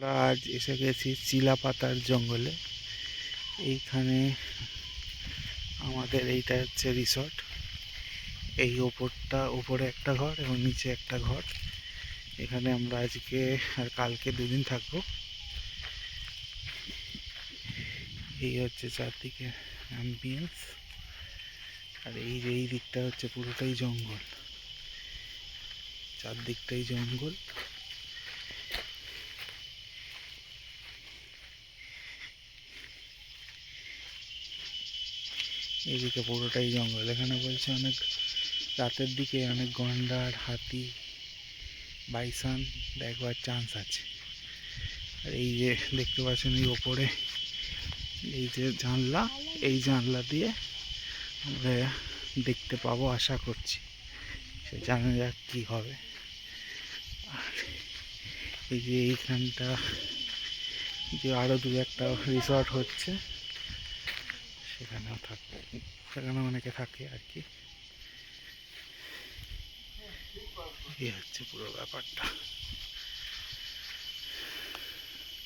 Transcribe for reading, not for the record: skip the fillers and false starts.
আমরা আজ এসে গেছি চিলাপাতার জঙ্গলে। এইখানে আমাদের এইটা হচ্ছে রিসর্ট। এই উপরে একটা ঘর এবং নিচে একটা ঘর। এখানে আমরা আজকে আর কালকে দুদিন থাকবো। এই হচ্ছে চারদিকে অ্যাম্বিয়েন্স। আর এই দিকটা হচ্ছে পুরোটাই জঙ্গল, চারদিকটাই জঙ্গল। এইদিকে পুরোটাই জঙ্গল। এখানে বলছে অনেক রাতের দিকে অনেক গন্ডার, হাতি, বাইসন দেখবার চান্স আছে। আর এই যে দেখতে পাচ্ছেন এই ওপরে এই যে জানলা, এই জানলা দিয়ে আমরা দেখতে পাবো আশা করছি। সে জানা যাক কী হবে। আর এই যে এইখানটা যে আরও দু একটা রিসর্ট হচ্ছে, সেখানেও থাকবে, সেখানে অনেকে থাকে আর কি। এই হচ্ছে পুরো ব্যাপারটা।